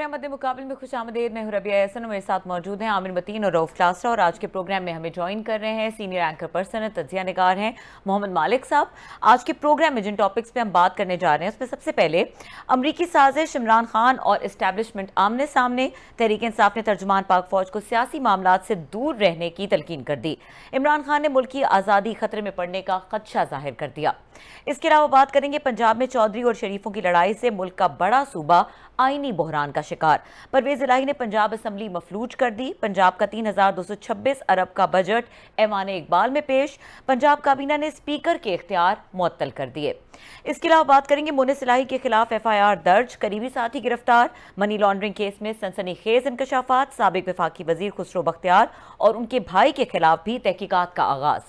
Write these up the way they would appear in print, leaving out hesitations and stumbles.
Programme मद्दे मुकाबले में खुश आमदीद। मैं हूं रबिया एहसन, मेरे साथ मौजूद हैं आमिर मतीन और रऊफ क्लासरा। और आज के प्रोग्राम में हमें ज्वाइन कर रहे हैं सीनियर एंकर पर्सन तज्जिया निगार हैं मोहम्मद मालिक साहब। आज के प्रोग्राम में जिन टॉपिक्स पे हम बात करने जा रहे हैं उसमें सबसे पहले अमरीकी साजिश, इमरान खान और इस्टेब्लिशमेंट आमने सामने। तहरीक इंसाफ ने तर्जुमान पाक फौज को सियासी मामलात से दूर रहने की तलकीन कर दी। इमरान खान ने मुल्क की आज़ादी खतरे में पड़ने का खदशा जाहिर कर दिया। इसके अलावा बात करेंगे पंजाब में चौधरी और शरीफों की लड़ाई से मुल्क का बड़ा सूबा आईनी बहरान का शिकार। परवेज इलाही ने पंजाब असम्बली मफलूज कर दी। पंजाब का 3226 अरब का बजट ऐवान इकबाल में पेश। पंजाब काबीना ने स्पीकर के इख्तियार मुअत्तल कर दिए। इसके अलावा बात करेंगे मुनिस इलाही के खिलाफ FIR दर्ज, करीबी साथी गिरफ्तार। मनी लॉन्ड्रिंग केस में सनसनीखेज इंकशाफात, साबिक वफाकी वजीर खुसरो बख्तियार और उनके भाई के खिलाफ भी तहकीकात का आगाज।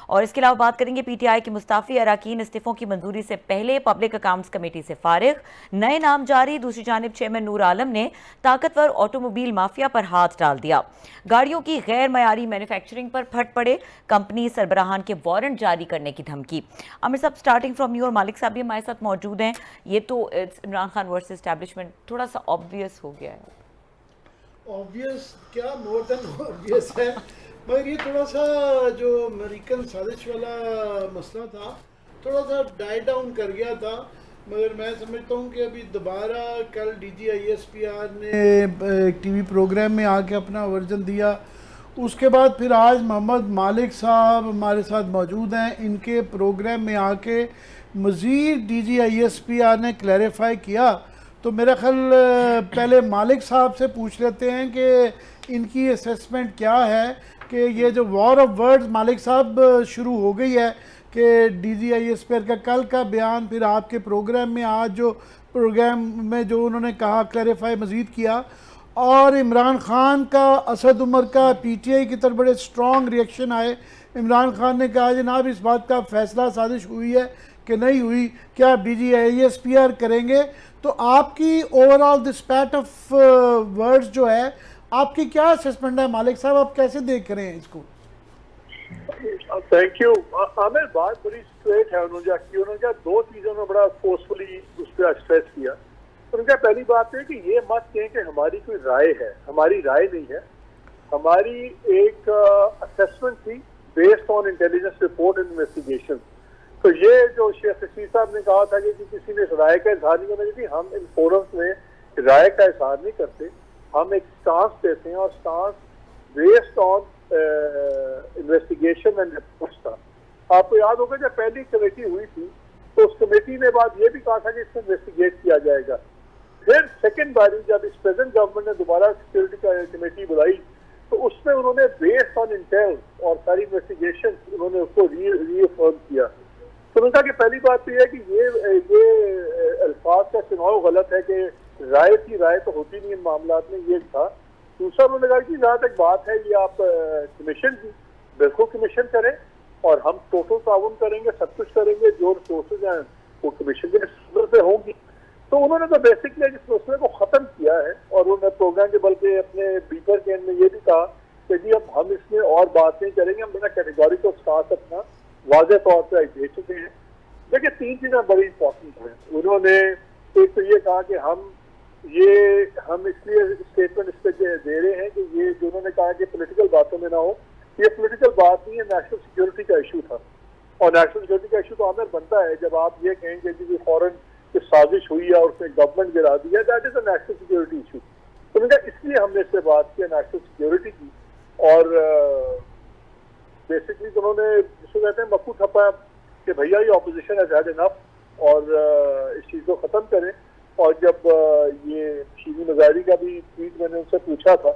और इसके अलावा बात करेंगे PTI के मुस्ताफी अरकान इस्तीफों की मंजूरी से पहले पब्लिक अकाउंट्स कमेटी से फारिग, नए नाम जारी। दूसरी जानिब चेयरमैन नूर आलम ने ताकतवर ऑटोमोबाइल माफिया पर हाथ डाल दिया। गाड़ियों की गैर मयारी मैन्युफैक्चरिंग पर फट पड़े, कंपनी सरबराहान के वारंट जारी करने की धमकी। आमिर साहब, स्टार्टिंग फ्रॉम यू, और मालिक साहब भी हमारे साथ मौजूद हैं। ये तो इमरान खान वर्सेस एस्टैब्लिशमेंट थोड़ा सा ऑब्वियस हो गया है। ऑब्वियस क्या, मोर देन ऑब्वियस है, मगर ये थोड़ा सा जो अमेरिकन साजिश वाला मसला था थोड़ा सा डाई डाउन कर गया था। मगर मैं समझता हूँ कि अभी दोबारा कल DGISPR ने TV प्रोग्राम में आके अपना वर्जन दिया। उसके बाद फिर आज मोहम्मद मालिक साहब हमारे साथ मौजूद हैं। इनके प्रोग्राम में आके मज़ीद DGISPR ने क्लैरिफाई किया। तो मेरा ख्याल पहले मालिक साहब से पूछ लेते हैं कि इनकी असेसमेंट क्या है कि ये जो वॉर ऑफ वर्ड्स मालिक साहब शुरू हो गई है कि DGISPR का कल का बयान, फिर आपके प्रोग्राम में आज जो प्रोग्राम में जो उन्होंने कहा, क्लैरिफाई मज़ीद किया। और इमरान खान का, असद उमर का PTI की तरफ बड़े स्ट्रॉन्ग रिएक्शन आए। इमरान खान ने कहा जनाब इस बात का फैसला साजिश हुई है कि नहीं हुई, क्या आप DGISPR करेंगे? तो आपकी overall this PAT of words जो है, आपकी क्या असेसमेंट है मालिक साहब, आप कैसे देख रहे हैं इसको? थैंक यू आमिर, बात बड़ी स्ट्रेट है। उन्होंने दो चीज़ों में बड़ा फोर्सफुली उस पर स्ट्रेस किया। उनका पहली बात है कि ये मत कहें कि हमारी कोई राय है, हमारी राय नहीं है, हमारी एक असेसमेंट थी based on intelligence report and investigation. तो ये जो शेख रशीद साहब ने कहा था कि किसी ने राय का इजहार नहीं करना चाहिए, हम इन फोरम्स में राय का इजहार नहीं करते, हम एक स्टांस देते हैं और stance based on investigation and reports था। आपको याद होगा जब पहली कमेटी हुई थी तो उस कमेटी ने बाद ये भी कहा था कि इसको इन्वेस्टिगेट किया जाएगा। फिर सेकेंड बारी जब इस प्रेजेंट गवर्नमेंट ने दोबारा सिक्योरिटी कमेटी बुलाई तो उसमें उन्होंने बेस्ड ऑन इंटेल और सारी इन्वेस्टिगेशन उन्होंने उसको रीअफर्म किया। तो उन्होंने कहा कि पहली बात तो यह है कि ये अल्फाज का चुनाव गलत है कि राय की राय तो होती नहीं इन मामला में, ये था। दूसरा उन्होंने कहा कि जहाँ तक बात है ये आप कमीशन की, बिल्कुल कमीशन करें और हम टोटल ताउन करेंगे, सब कुछ करेंगे, जो रिसोर्सेज हैं वो कमीशन के सूरत में होंगी। तो उन्होंने तो बेसिकली इस मसले को ख़त्म किया है और उन्होंने प्रोग्राम के बल्कि अपने बीपर के एंड में ये भी कहा कि जी अब हम इसमें और बात नहीं करेंगे, हम बड़ा कैटेगोरिकल स्टांस अपना वाज़ेह तौर पर दे चुके हैं। देखिए तीन चीज़ें बड़ी इंपॉर्टेंट हैं। उन्होंने एक तो ये कहा कि हम इसलिए स्टेटमेंट इस पर दे रहे हैं कि ये जो उन्होंने कहा कि पॉलिटिकल बातों में ना हो, ये पॉलिटिकल बात नहीं है, नेशनल सिक्योरिटी का इशू था। और नेशनल सिक्योरिटी का इशू तो आमिर बनता है जब आप ये कहेंगे कि फॉरेन की साजिश हुई है और उसने गवर्नमेंट गिरा दिया, that is a national security issue. तो उन्होंने कहा इसलिए हमने इससे बात की नेशनल सिक्योरिटी की। और बेसिकली तो उन्होंने जिसको कहते हैं मक्खू ठप्पा कि भैया ये ऑपोजिशन है हैड इनफ और इस चीज़ को ख़त्म करें। और जब ये शीरी मजारी का भी ट्वीट मैंने उनसे पूछा था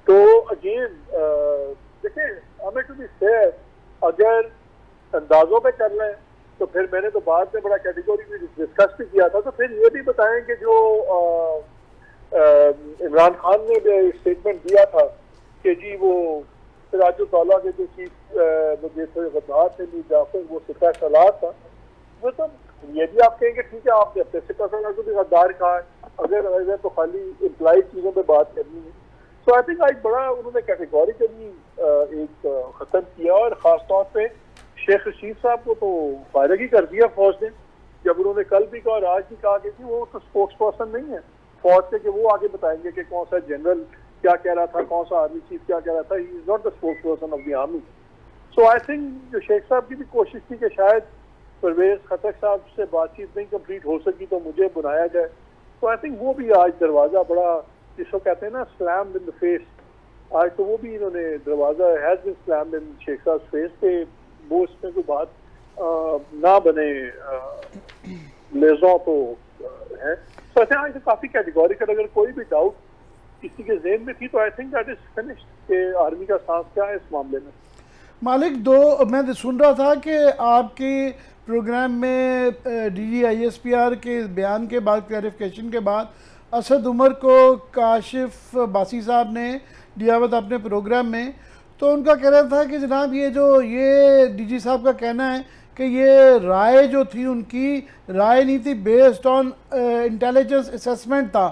तो अगेन देखिए हमें टू बी फेयर, अगर अंदाजों पे कर लें तो फिर मैंने तो बाद में बड़ा कैटेगरी में डिस्कस भी किया था। तो फिर ये भी बताएं कि जो इमरान खान ने स्टेटमेंट दिया था कि जी वो सिराजुद्दौला के जो चीफ गद्दार थे मीर जाफर, वो सिपह सलाह था, वो तो ये भी आप कहेंगे ठीक है आपने अपने सिपह सलाह को भी गद्दार कहा है, अगर तो खाली इम्प्लाइड चीज़ों पर बात करनी है। सो आई थिंक आज बड़ा उन्होंने कैटेगोरिकली एक ख़त्म किया और ख़ास तौर पे शेख रशीद साहब को तो फायदा ही कर दिया फौज ने, जब उन्होंने कल भी कहा और आज भी कहा कि वो तो स्पोक्स पर्सन नहीं है, फौज से कि वो आगे बताएंगे कि कौन सा जनरल क्या कह रहा था, कौन सा आर्मी चीफ क्या कह रहा था। He is not the spokes person of the army. So I think जो शेख साहब की भी कोशिश थी कि शायद परवेज खटक साहब से बातचीत नहीं कंप्लीट हो सकी तो मुझे बुलाया जाए, तो आई थिंक वो भी आज दरवाजा बड़ा जिसको कहते हैं ना स्लैम्ड इन द फेस, आज तो वो भी इन्होंने दरवाजा हैज बीन स्लैम्ड इन शेख साहब फेस पे वो इसमें कोई बात ना बने लेजों तो है। तो आई थिंक काफी कैटेगोरिकल, अगर कोई भी डाउट किसी के जेहन में थी तो I think that is finished कि आर्मी का स्टांस क्या है इस मामले में। मालिक, मैं सुन रहा था कि आपके प्रोग्राम में DGISPR के बयान के बाद, क्लैरिफिकेशन के बाद, असद उमर को काशिफ बासी साहब ने दियावत अपने प्रोग्राम में, तो उनका कहना था कि जनाब ये DG साहब का कहना है कि ये राय जो थी उनकी राय नहीं थी, बेस्ड ऑन इंटेलिजेंस असेसमेंट था।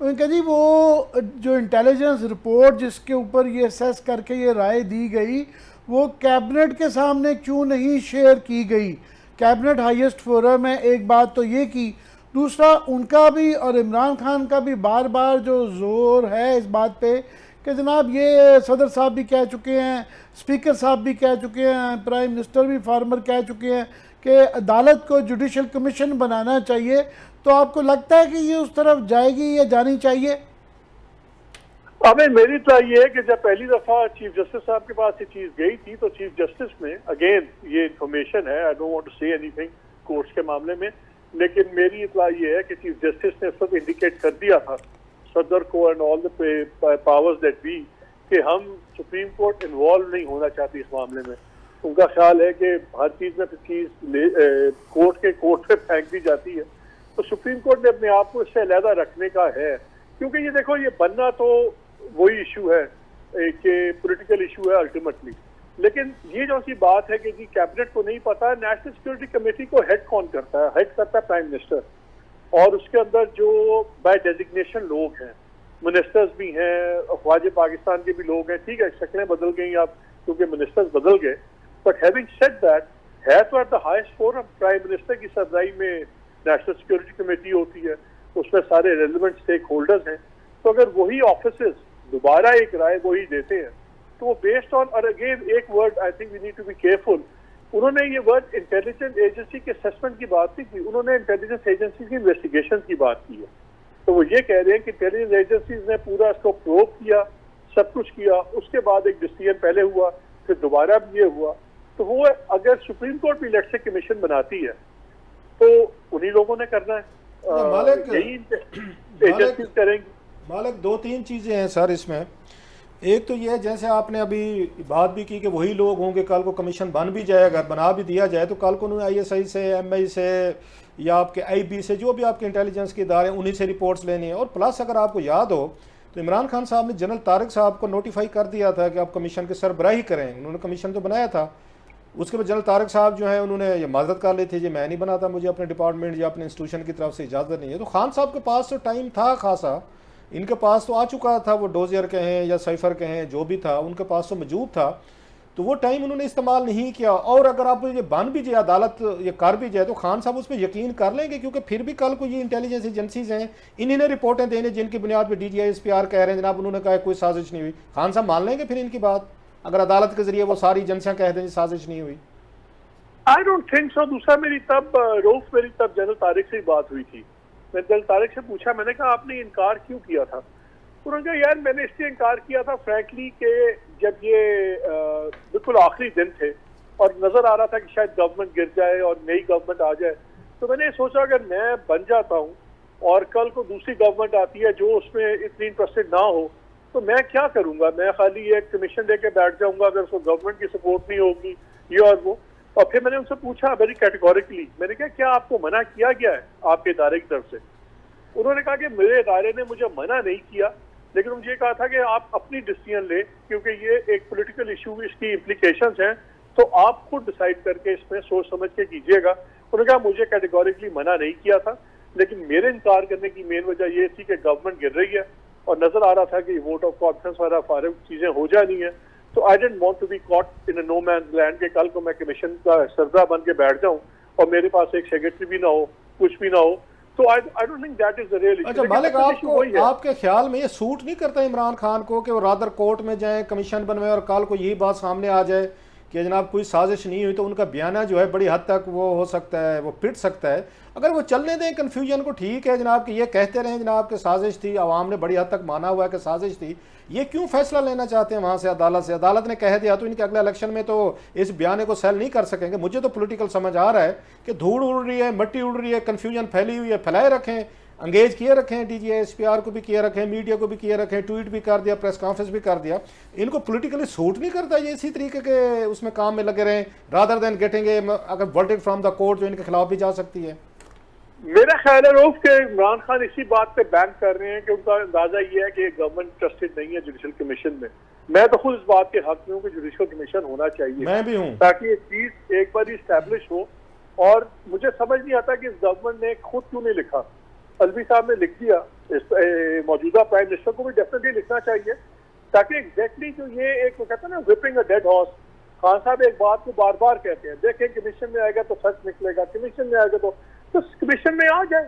उन्होंने कहा जी वो जो इंटेलिजेंस रिपोर्ट जिसके ऊपर ये असेस करके ये राय दी गई वो कैबिनेट के सामने क्यों नहीं शेयर की गई। कैबिनेट हाईएस्ट फोरम है, एक बात तो ये की। दूसरा, उनका भी और इमरान खान का भी बार बार जो जोर है इस बात पे कि जनाब ये सदर साहब भी कह चुके हैं, स्पीकर साहब भी कह चुके हैं, प्राइम मिनिस्टर भी फार्मर कह चुके हैं कि अदालत को जुडिशल कमीशन बनाना चाहिए। तो आपको लगता है कि ये उस तरफ जाएगी या जानी चाहिए? अबे मेरी तो ये है कि जब पहली दफा चीफ जस्टिस साहब के पास ये चीज गई थी तो चीफ जस्टिस ने, अगेन ये इंफॉर्मेशन है, I don't want to say anything courts के मामले में, लेकिन मेरी इतला ये है कि चीफ जस्टिस ने सब इंडिकेट कर दिया था सदर को and all the powers that be कि हम सुप्रीम कोर्ट इन्वॉल्व नहीं होना चाहती इस मामले में। उनका ख्याल है कि हर चीज में चीज कोर्ट पे फेंक दी जाती है, तो सुप्रीम कोर्ट ने अपने आप को इससे अलहदा रखने का है। क्योंकि ये देखो, ये बनना तो वही इशू है कि पॉलिटिकल इशू है अल्टीमेटली, लेकिन ये जो सी बात है कि जी कैबिनेट को नहीं पता, नेशनल सिक्योरिटी कमेटी को हेड कौन करता है? हेड करता है प्राइम मिनिस्टर, और उसके अंदर जो बाय डेजिग्नेशन लोग हैं, मिनिस्टर्स भी हैं, अफवाज पाकिस्तान के भी लोग हैं, ठीक है शक्लें बदल गई अब क्योंकि मिनिस्टर्स बदल गए, बट हैविंग सेड दैट है तो at the highest forum prime minister की सरबराही में नेशनल सिक्योरिटी कमेटी होती है, उसमें सारे रेलिवेंट स्टेक होल्डर्स हैं। तो अगर वही ऑफिसर्स दोबारा एक राय वही देते हैं तो वो बेस्ड ऑन, और अगेन एक word I think we need to be careful, उन्होंने ये वर्ड इंटेलिजेंस एजेंसी के असेसमेंट की बात नहीं की, उन्होंने इंटेलिजेंस एजेंसी की इन्वेस्टिगेशन की बात की है। तो वो ये कह रहे हैं कि इंटेलिजेंस एजेंसीज ने पूरा इसको प्रोब किया, सब कुछ किया, उसके बाद एक डिसीजन पहले हुआ, फिर दोबारा भी ये हुआ। तो वो अगर सुप्रीम कोर्ट भी लेट से कमीशन बनाती है तो उन्हीं लोगों ने करना है, यही एजेंसीज करेंगी। मालिक, दो तीन चीज़ें हैं सर इसमें। एक तो ये है, जैसे आपने अभी बात भी की कि वही लोग होंगे, कल को कमीशन बन भी जाए, अगर बना भी दिया जाए तो कल को उन्होंने ISI से, MI से या आपके IB से, जो भी आपके इंटेलिजेंस के इदारे उन्हीं से रिपोर्ट्स लेनी है। और प्लस अगर आपको याद हो तो इमरान खान साहब ने जनरल तारिक साहब को नोटिफाई कर दिया था कि आप कमीशन की सरबराही करें, उन्होंने कमीशन तो बनाया था। उसके बाद जनरल तारिक साहब जो है उन्होंने ये माजरत कर ली थी, जी मैं नहीं बनाता, मुझे अपने डिपार्टमेंट या अपने इंस्टीट्यूशन की तरफ से इजाज़त नहीं है। तो खान साहब के पास तो टाइम था खासा, इनके पास तो आ चुका था, वो डोजियर कहें या साइफर कहें, जो भी था उनके पास तो मौजूद था, तो वो टाइम उन्होंने इस्तेमाल नहीं किया। और अगर आप ये बन भी जाए, अदालत ये कर भी जाए, तो खान साहब उस पर यकीन कर लेंगे, क्योंकि फिर भी कल को ये इंटेलिजेंस एजेंसीज हैं, इन्हीं ने रिपोर्टें देने जिनकी बुनियाद पर DGISPR कह रहे हैं जनाब उन्होंने कहा कोई साजिश नहीं हुई। खान साहब मान लेंगे फिर इनकी बात, अगर अदालत के जरिए वो सारी एजेंसियाँ कह दें साजिश नहीं हुई? I don't think so. दूसरा, मेरी तब जनरल तारिक से ही बात हुई थी, मैंने जनरल तारिक से पूछा, मैंने कहा आपने इनकार क्यों किया था? उन्होंने कहा यार मैंने इसलिए इनकार किया था फ्रैंकली कि जब ये बिल्कुल आखिरी दिन थे और नजर आ रहा था कि शायद गवर्नमेंट गिर जाए और नई गवर्नमेंट आ जाए, तो मैंने सोचा अगर मैं बन जाता हूँ और कल को दूसरी गवर्नमेंट आती है जो उसमें इतनी इंटरेस्टेड ना हो, तो मैं क्या करूंगा? मैं खाली एक कमीशन लेके बैठ जाऊंगा अगर उसको गवर्नमेंट की सपोर्ट नहीं होगी ये और वो। और फिर मैंने उनसे पूछा वेरी कैटेगोरिकली, मैंने कहा क्या आपको मना किया गया है आपके इदारे की तरफ से? उन्होंने कहा कि मेरे इदारे ने मुझे मना नहीं किया, लेकिन मुझे कहा था कि आप अपनी डिसीजन ले, क्योंकि ये एक पॉलिटिकल इशू, इसकी इम्प्लीकेशंस हैं, तो आप खुद डिसाइड करके इसमें सोच समझ के कीजिएगा। उन्होंने कहा मुझे कैटेगोरिकली मना नहीं किया था, लेकिन मेरे इनकार करने की मेन वजह ये थी कि गवर्नमेंट गिर रही है और नजर आ रहा था कि वोट ऑफ कॉन्फिडेंस वाला फारिग चीजें हो जानी है। तो I didn't want to be caught in a no man's land के कल को मैं कमीशन का सरबराह बन के बैठ जाऊं और मेरे पास एक सेक्रेटरी भी ना हो, कुछ भी ना हो, So I don't think that is the real issue. अच्छा मालिक, आपको आपके ख्याल में ये सूट नहीं करता इमरान खान को कि वो रादर कोर्ट में जाएं, कमीशन बनवाएं और कल को यही बात सामने आ जाए कि जनाब कोई साजिश नहीं हुई, तो उनका बयाना जो है बड़ी हद तक वो हो सकता है, वो पिट सकता है। अगर वो चलने दें कन्फ्यूजन को, ठीक है जनाब कि ये कहते रहें जनाब कि साजिश थी, आवाम ने बड़ी हद तक माना हुआ है कि साजिश थी, ये क्यों फैसला लेना चाहते हैं वहाँ से अदालत से? अदालत ने कह दिया तो इनके अगले इलेक्शन में तो इस बयाने को सेल नहीं कर सकेंगे। मुझे तो पॉलिटिकल समझ आ रहा है कि धूड़ उड़ रही है, मिट्टी उड़ रही है, कन्फ्यूजन फैली हुई है, फैलाए रखें, अंगेज किए रखें, DGSPR को भी किए रखें, मीडिया को भी किए रखें, ट्वीट भी कर दिया, प्रेस कॉन्फ्रेंस भी कर दिया। इनको पॉलिटिकली सूट नहीं करता ये इसी तरीके के उसमें काम में लगे रहें, रादर देन गेटिंग अगर वर्डिक्ट फ्रॉम द कोर्ट जो इनके खिलाफ भी जा सकती है। मेरा ख्याल है रोफ के इमरान खान इसी बात पे बैंक कर रहे हैं कि उनका अंदाजा ये है कि गवर्नमेंट ट्रस्टेड नहीं है जुडिशल कमीशन में। मैं तो खुद इस बात के हक में हूँ कि जुडिशल कमीशन होना चाहिए, मैं भी हूँ, ताकि ये चीज एक बार स्टैब्लिश हो। और मुझे समझ नहीं आता कि इस गवर्नमेंट ने खुद क्यों नहीं लिखा। अलवी साहब ने लिख दिया, मौजूदा प्राइम मिनिस्टर को भी डेफिनेटली लिखना चाहिए, ताकि एग्जैक्टली जो ये एक कहते हैं ना whipping a dead horse, Khan sahab एक बात को बार बार कहते हैं, देखें कमीशन में आएगा तो सच निकलेगा, कमीशन में आएगा तो कमीशन में आ जाए,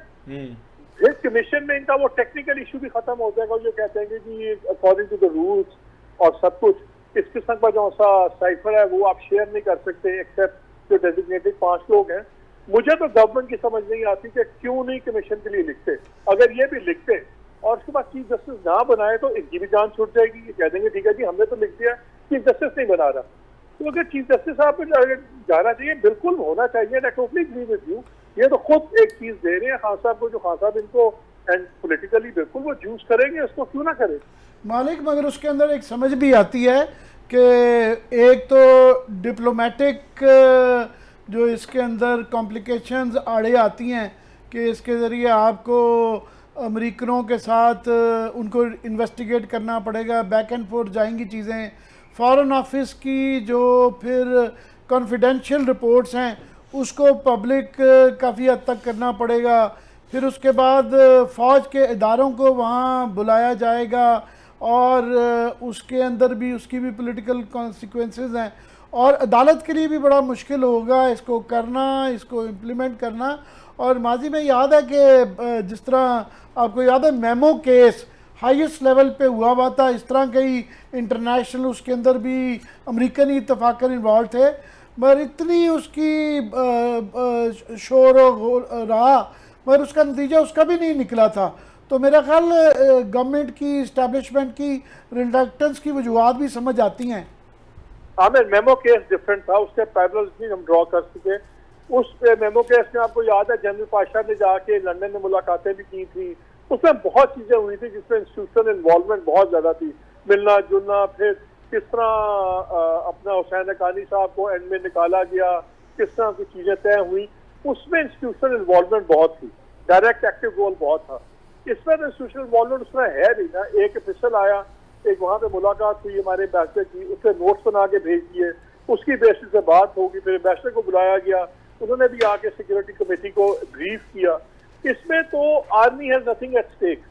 फिर कमीशन में इनका वो टेक्निकल इशू भी खत्म हो जाएगा। जो कहते हैं कि अकॉर्डिंग टू द रूल्स और सब कुछ इस किस्म का जो सा साइफर है वो आप शेयर नहीं कर सकते एक्सेप्ट जो डेजिग्नेटेड 5 लोग हैं। मुझे तो गवर्नमेंट की समझ नहीं आती कि क्यों नहीं कमीशन के लिए लिखते। अगर ये भी लिखते और उसके बाद चीफ जस्टिस ना बनाए तो इनकी भी जान छूट जाएगी, कह देंगे ठीक है जी हमने तो लिख दिया, चीफ जस्टिस नहीं बना रहा। तो अगर चीफ जस्टिस साहब को जाना चाहिए, बिल्कुल होना चाहिए, I totally agree with you. ये तो खुद एक चीज दे रहे हैं खान साहब को, जो खान साहब इनको एंड पॉलिटिकली बिल्कुल वो यूज करेंगे, उसको क्यों ना करें मालिक। मगर उसके अंदर एक समझ भी आती है कि एक तो डिप्लोमेटिक जो इसके अंदर कॉम्प्लिकेशंस आड़े आती हैं कि इसके ज़रिए आपको अमेरिकनों के साथ उनको इन्वेस्टिगेट करना पड़ेगा, बैक एंड फोर्थ जाएंगी चीज़ें, फॉरेन ऑफिस की जो फिर कॉन्फिडेंशियल रिपोर्ट्स हैं उसको पब्लिक काफ़ी हद तक करना पड़ेगा, फिर उसके बाद फ़ौज के इदारों को वहाँ बुलाया जाएगा और उसके अंदर भी उसकी भी पॉलिटिकल कॉन्सिक्वेंसेस हैं और अदालत के लिए भी बड़ा मुश्किल होगा इसको करना, इसको इम्प्लीमेंट करना। और माजी में याद है कि जिस तरह आपको याद है मेमो केस हाईएस्ट लेवल पे हुआ हुआ था, इस तरह कई इंटरनेशनल उसके अंदर भी अमेरिकन इत्तफाकन इन्वॉल्व थे, मगर इतनी उसकी शोर रहा मगर उसका नतीजा उसका भी नहीं निकला था। तो मेरा ख्याल गवर्नमेंट की इस्टेब्लिशमेंट की रिलक्टेंस की वजूहत भी समझ आती हैं। आमिर मेमो केस डिफरेंट था, उसके पैरेलल्स भी हम ड्रॉ कर सके। उस मेमो केस में आपको याद है जनरल पाशा ने जाके लंदन में मुलाकातें भी की थी, उसमें बहुत चीजें हुई थी जिसमें इंस्टीट्यूशनल इन्वॉल्वमेंट बहुत ज्यादा थी, मिलना जुलना, फिर किस तरह अपना हुसैन हक्कानी साहब को एंड में निकाला गया, किस तरह की चीजें तय हुई, उसमें इंस्टीट्यूशनल इन्वॉल्वमेंट बहुत थी, डायरेक्ट एक्टिव रोल बहुत था। इसमें तो इंस्टीट्यूशनल इन्वॉल्वमेंट उसमें है नहीं ना। एक ऑफिसर आया, एक वहाँ पे मुलाकात हुई हमारे एम्बेसडर की, उसने नोट्स बना के भेज दिए, उसकी बेसिस से बात होगी, फिर एम्बेसडर को बुलाया गया, उन्होंने भी आके सिक्योरिटी कमेटी को ब्रीफ किया। इसमें तो army has nothing at stake,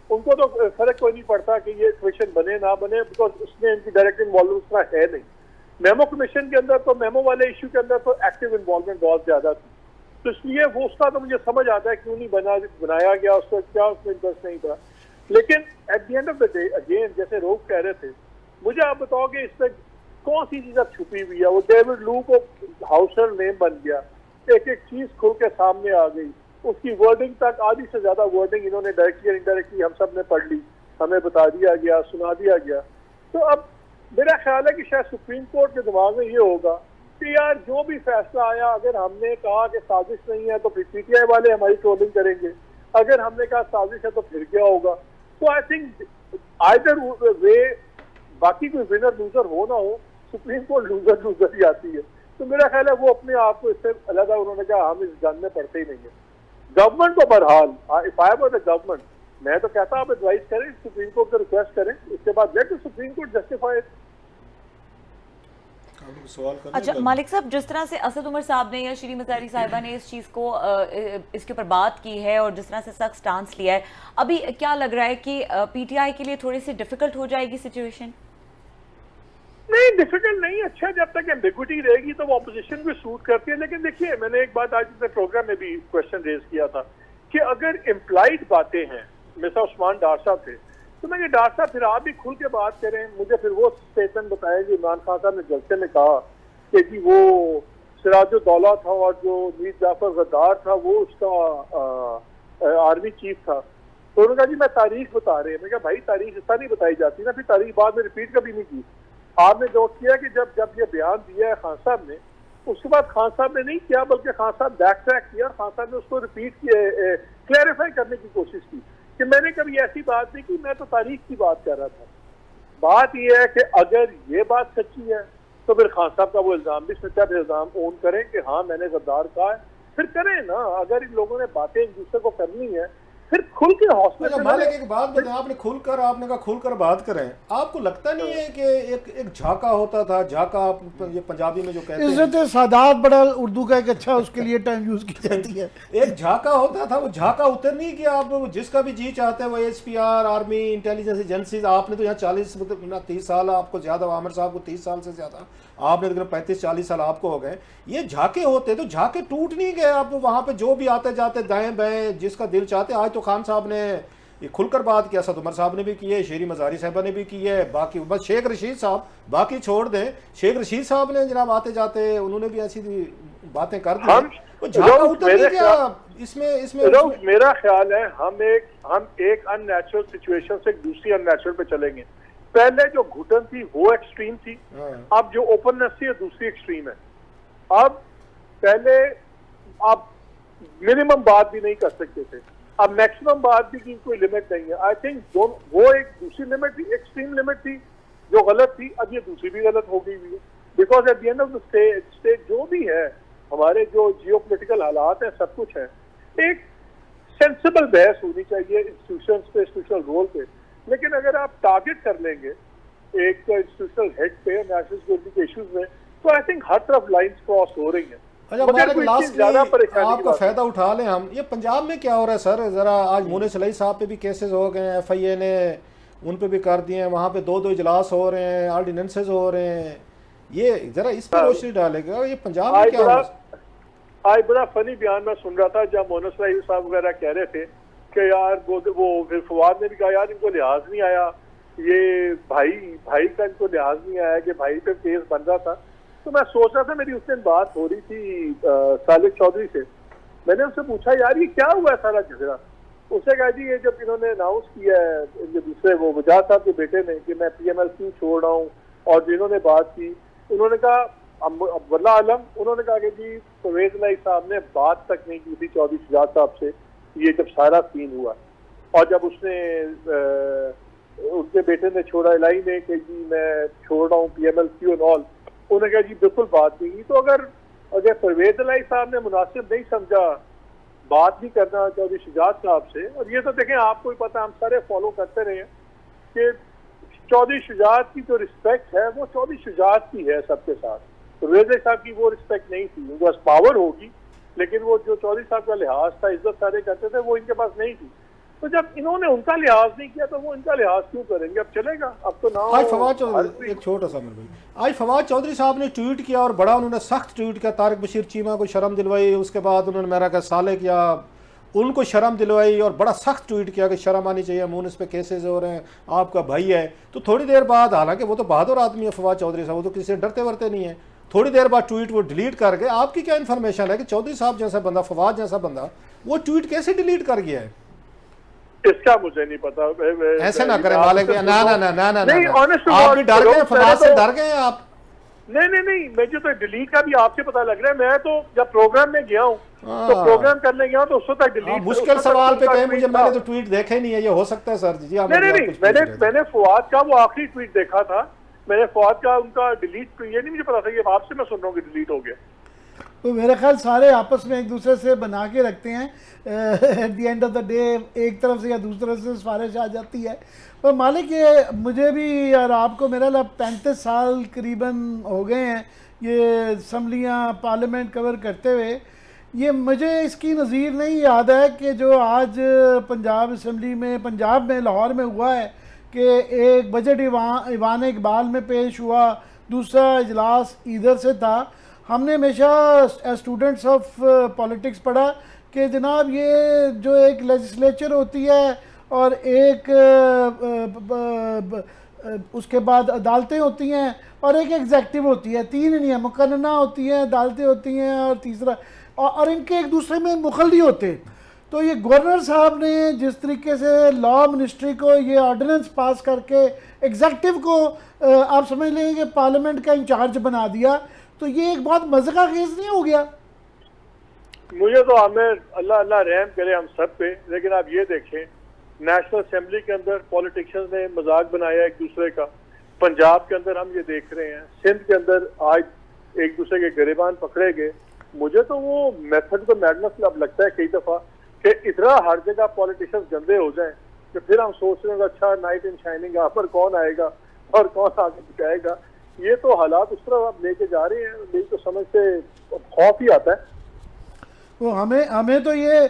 उनको तो फर्क कोई नहीं पड़ता कि ये कमीशन बने ना बने, बिकॉज उसमें इनकी डायरेक्ट इन्वॉल्वमेंट उतना है नहीं। मेमो कमीशन के अंदर तो मेमो वाले इशू के अंदर तो एक्टिव इन्वॉल्वमेंट बहुत ज्यादा थी, तो इसलिए वो उसका तो मुझे समझ आता है क्यों नहीं बनाया गया, उसका क्या उसमें इंटरेस्ट नहीं था। लेकिन at the end of the day again जैसे रोक कह रहे थे, मुझे आप बताओगे इसमें कौन सी चीज छुपी हुई है। वो डेविड लू को हाउस होल्ड नेम बन गया, एक एक चीज खुल के सामने आ गई, उसकी वर्डिंग तक आधी से ज्यादा वर्डिंग इन्होंने डायरेक्टली या इनडायरेक्टली हम सब ने पढ़ ली, हमें बता दिया गया, सुना दिया गया। तो अब मेरा ख्याल है कि शायद सुप्रीम कोर्ट के दिमाग में ये होगा कि यार जो भी फैसला आया, अगर हमने कहा कि साजिश नहीं है तो फिर पीटीआई वाले हमारी ट्रोलिंग करेंगे, अगर हमने कहा साजिश है तो फिर क्या होगा। तो आई थिंक आइदर वे, बाकी कोई विनर लूजर हो ना हो, सुप्रीम कोर्ट लूजर ही आती है। तो मेरा ख्याल है वो अपने आप को इससे अलग उन्होंने कहा हम इस जंग में पड़ते ही नहीं है। गवर्नमेंट को बहरहाल, if I were the government, मैं तो कहता आप एडवाइस करें, सुप्रीम कोर्ट को रिक्वेस्ट करें, इसके बाद let the supreme court justify. अच्छा मालिक साहब, जिस तरह से असद उमर साहब ने या श्री मज़ारी साहिबा ने इस चीज़ को इसके ऊपर बात की है और जिस तरह से सख्त स्टांस लिया है, अभी क्या लग रहा है कि पीटीआई के लिए थोड़ी सी डिफिकल्ट हो जाएगी सिचुएशन? नहीं, डिफिकल्ट नहीं, अच्छा जब तक एम्बिग्विटी रहेगी तो वो ऑपोजिशन भी सूट करती है। लेकिन देखिए मैंने एक बात आज अपने प्रोग्राम में भी क्वेश्चन रेज किया था कि अगर इम्प्लाइड बातें हैं, मिस्टर उस्मान डार साहब थे, तो मैं डार साहब फिर आप भी खुल के बात करें, मुझे फिर वो स्टेटमेंट बताया जो इमरान खान साहब ने जलसे में कहा कि जी वो सिराजुद्दौला था और जो मीर जाफर गद्दार था वो उसका आर्मी चीफ था। तो उन्होंने कहा जी मैं तारीख बता रहे हैं। मैं कहा भाई तारीख इतना नहीं बताई जाती ना, फिर तारीख बाद में रिपीट कभी नहीं की। आपने नोट किया कि जब ये बयान दिया है खान साहब ने, उसके बाद खान साहब ने नहीं किया बल्कि खान साहब बैक ट्रैक किया, खान साहब ने उसको रिपीट किया, क्लैरिफाई करने की कोशिश की कि मैंने कभी ऐसी बात नहीं की, मैं तो तारीख की बात कर रहा था। बात यह है कि अगर ये बात सच्ची है तो फिर खान साहब का वो इल्जाम भी सच्चा, फिर इल्जाम ओन करें कि हाँ मैंने गद्दार कहा है, फिर करें ना। अगर इन लोगों ने बातें एक दूसरे को करनी है फिर खुल के हौसले। मालिक एक बात बताएं, आपने कहा खुलकर बात करें, आपको लगता नहीं है कि एक झाका होता था, झाका आप ये पंजाबी में जो कहते हैं, इज्जत सादात बड़ा उर्दू का एक अच्छा उसके लिए टर्म यूज की जाती है। एक झाका होता था, वो झाका उतर नहीं कि आप जिसका भी जी चाहते हैं वो SPR आर्मी इंटेलिजेंस एजेंसीज, आपने तो यहाँ 30 साल, आपको ज्यादा, आमिर साहब को 30 साल से ज्यादा, आपने तो 35-40 साल आपको हो गए। ये झाके होते तो झाके टूट नहीं गए, आप वहां पे जो भी आते जाते दाएं बाएं जिसका दिल चाहते। आज तो खान साहब ने ये खुलकर बात किया, सद उमर साहब ने भी की है, शेरी मजारी साहबा ने भी की है, बाकी बस शेख रशीद साहब बाकी छोड़ दें, शेख रशीद साहब ने जनाब आते जाते उन्होंने भी ऐसी बातें कर दी। तो झाका उतर नहीं गया इसमें मेरा ख्याल है हम एक अननेचुरल सिचुएशन से दूसरी अननेचुरल पे चलेंगे। पहले जो घुटन थी वो एक्सट्रीम थी, अब जो ओपननेस थी दूसरी एक्सट्रीम है। अब पहले आप मिनिमम बात भी नहीं कर सकते थे, अब मैक्सिमम बात भी की कोई लिमिट नहीं है। आई थिंक वो एक दूसरी लिमिट थी, एक्सट्रीम लिमिट थी जो गलत थी, अब ये दूसरी भी गलत हो गई हुई है। Because at the end of the stage जो भी है, हमारे जो जियोपॉलिटिकल हालात हैं, सब कुछ है, एक सेंसिबल बहस होनी चाहिए इंस्टीट्यूशंस पे, इंस्टीट्यूशनल रोल पे। लेकिन अगर आप टारगेट कर लेंगे एक इंस्टीट्यूशनल हेड पे नेशनल सिक्योरिटी के इश्यूज में, तो आई थिंक हर तरफ लाइंस क्रॉस हो रही हैं। आपका फायदा उठा लें हम, ये पंजाब में क्या हो रहा है सर, जरा आज मोने सलाई साहब पे भी केसेस हो गए हैं, FIA ने उन पे भी कर दिए हैं, वहाँ पे 2 इजलास हो रहे हैं, ऑर्डिनेंसेस हो रहे हैं, ये जरा इस पर रोशनी डालेगा, ये पंजाब में क्या हो रहा है? आज बड़ा फनी बयान मैं सुन रहा था जब मोने सलाई साहब वगैरह कह रहे थे कि यार वो फिर फवाद ने भी कहा यार इनको लिहाज नहीं आया, ये भाई का इनको लिहाज नहीं आया कि भाई पे केस बन रहा था। तो मैं सोच रहा था, मेरी उस दिन बात हो रही थी सालिक चौधरी से, मैंने उससे पूछा यार ये क्या हुआ सारा झगड़ा। उसने कहा जी ये जब इन्होंने अनाउंस किया है इनके दूसरे वो वजाद साहब के बेटे ने कि मैं PML क्यों छोड़ रहा हूँ, और जिन्होंने बात की उन्होंने कहा वल्लाह आलम, उन्होंने कहा कि जी परवेज इलाही साहब ने बात तक नहीं की थी चौधरी शुजात साहब से, ये जब सारा सीन हुआ और जब उसने उनके बेटे ने छोड़ा इलाही ने कि जी मैं छोड़ रहा हूँ PML क्यों एंड ऑल, उन्होंने कहा जी बिल्कुल बात नहीं की। तो अगर परवेज इलाही साहब ने मुनासिब नहीं समझा बात भी करना चौधरी शुजात साहब से, और ये तो देखें आपको ही पता, हम सारे फॉलो करते रहे कि चौधरी शुजात की जो रिस्पेक्ट है वो चौधरी शुजात की है सबके साथ, परवेज साहब की वो रिस्पेक्ट नहीं थी। उनके पास पावर होगी लेकिन वो जो चौधरी साहब का लिहाज था, इज्जत सारे करते थे, वो इनके पास नहीं थी। तो जब इन्होंने उनका लिहाज नहीं किया तो वो इनका लिहाज क्यों करेंगे? अब चलेगा, अब तो ना। आज फवाद चौधरी, एक छोटा सा मेरे भाई, आज फवाद चौधरी साहब ने ट्वीट किया और बड़ा उन्होंने सख्त ट्वीट किया, तारिक बशीर चीमा को शर्म दिलवाई, उसके बाद उन्होंने मेरा कहा साले किया उनको शर्म दिलवाई और बड़ा सख्त ट्वीट किया कि शर्म आनी चाहिए, मूनिस पे केसेस हो रहे हैं, आपका भाई है। तो थोड़ी देर बाद, हालांकि वो तो बहादुर आदमी है फवाद चौधरी साहब, वो तो किसी से डरते वरते नहीं है, थोड़ी देर बाद ट्वीट वो डिलीट कर गए। आपकी क्या इन्फॉर्मेशन है कि चौधरी साहब जैसा बंदा, फवाद जैसा बंदा, वो ट्वीट कैसे डिलीट कर गया है? इसका मुझे नहीं पता। ऐसे ना करें मालिक, ना ना ना ना ना आप भी डर गए, फवाद से डर गए आप? नहीं, मुझे तो डिलीट का भी आपसे पता लग रहा है। मैं तो जब प्रोग्राम में गया हूँ तो प्रोग्राम करने गया हूँ तो उससे तक डिलीट। मुश्किल सवाल पे कहें मुझे, मैंने तो ट्वीट देखे नहीं है, ये हो सकता है सर जी? नहीं, मैंने फवाद का वो आखिरी ट्वीट देखा था, मैंने फवाद का उनका डिलीट, ये नहीं मुझे पता था, ये आपसे मैं सुन रहा हूँ कि डिलीट हो गया। तो मेरे ख्याल सारे आपस में एक दूसरे से बना के रखते हैं, at the end of the day एक तरफ से या दूसरी तरफ से सिफारिश आ जाती है। पर मालिक ये मुझे भी और आपको मेरा 35 साल करीबन हो गए हैं ये असम्बलियाँ पार्लियामेंट कवर करते हुए, ये मुझे इसकी नज़ीर नहीं याद है कि जो आज पंजाब असम्बली में, पंजाब में लाहौर में हुआ है कि एक बजट ईवान इकबाल में पेश हुआ, दूसरा इजलास इधर से था हमने हमेशा स्टूडेंट्स ऑफ पॉलिटिक्स पढ़ा कि जनाब ये जो एक लेजिस्लेचर होती है और एक उसके बाद अदालतें होती हैं और एक एग्जेक्टिव होती है, तीन नहीं है, मुकन्ना होती हैं, अदालतें होती हैं और तीसरा, और इनके एक दूसरे में मुखल्ली होते हैं। तो ये गवर्नर साहब ने जिस तरीके से लॉ मिनिस्ट्री को ये ऑर्डिनेंस पास करके एग्जेक्टिव को आप समझ लेंगे कि पार्लियामेंट का इंचार्ज बना दिया, तो ये एक बहुत मजे का केस नहीं हो गया? मुझे तो हमें अल्लाह अल्लाह रहम करे हम सब पे, लेकिन आप ये देखें नेशनल असेंबली के अंदर पॉलिटिशियंस ने मजाक बनाया एक दूसरे का, पंजाब के अंदर हम ये देख रहे हैं, सिंध के अंदर आज एक दूसरे के गिरेबान पकड़े गए। मुझे तो वो मेथड तो मैडनेस अब लगता है कई दफा कि इतना हर जगह पॉलिटिशियंस गंदे हो जाएं कि फिर हम सोच रहे हैं अच्छा नाइट इन शाइनिंग यहाँ पर कौन आएगा और कौन आगे दिखाएगा। ये तो हालात उस तरह आप लेके जा रहे हैं, मेरी तो समझ से खौफ ही आता है। वो हमें तो ये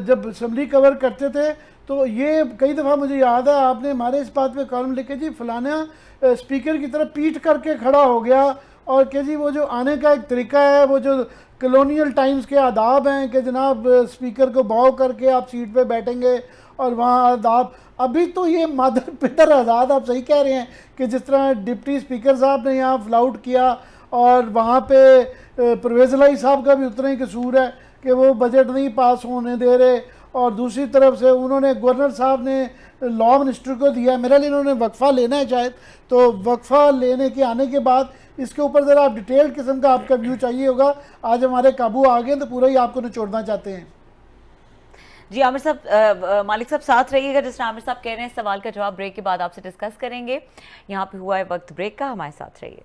जब असम्बली कवर करते थे तो ये कई दफ़ा मुझे याद है आपने हमारे इस बात पे कॉलम लिखे जी फलाना स्पीकर की तरफ पीठ करके खड़ा हो गया और कि जी वो जो आने का एक तरीका है, वो जो कॉलोनियल टाइम्स के आदाब हैं कि जनाब स्पीकर को बाव करके आप सीट पे बैठेंगे और वहाँ आदाब, अभी तो ये मादर पितर आज़ाद, आप सही कह रहे हैं कि जिस तरह डिप्टी स्पीकर साहब ने यहाँ फ्लाउट किया और वहाँ पे परवेज़ इलाही साहब का भी उतना ही कसूर है कि वो बजट नहीं पास होने दे रहे, और दूसरी तरफ से उन्होंने गवर्नर साहब ने लॉ मिनिस्टर को दिया, मेरे लिए उन्होंने वक्फा लेना है शायद, तो वक्फा लेने के आने के बाद इसके ऊपर ज़रा आप डिटेल्ड किस्म का आपका व्यू चाहिए होगा। आज हमारे काबू आ गए तो पूरा ही आपको निचोड़ना चाहते हैं। जी आमिर साहब, मालिक साहब साथ रहिएगा, जिस तरह आमिर साहब कह रहे हैं सवाल का जवाब ब्रेक के बाद आपसे डिस्कस करेंगे। यहाँ पे हुआ है वक्त ब्रेक का, हमारे साथ रहिए।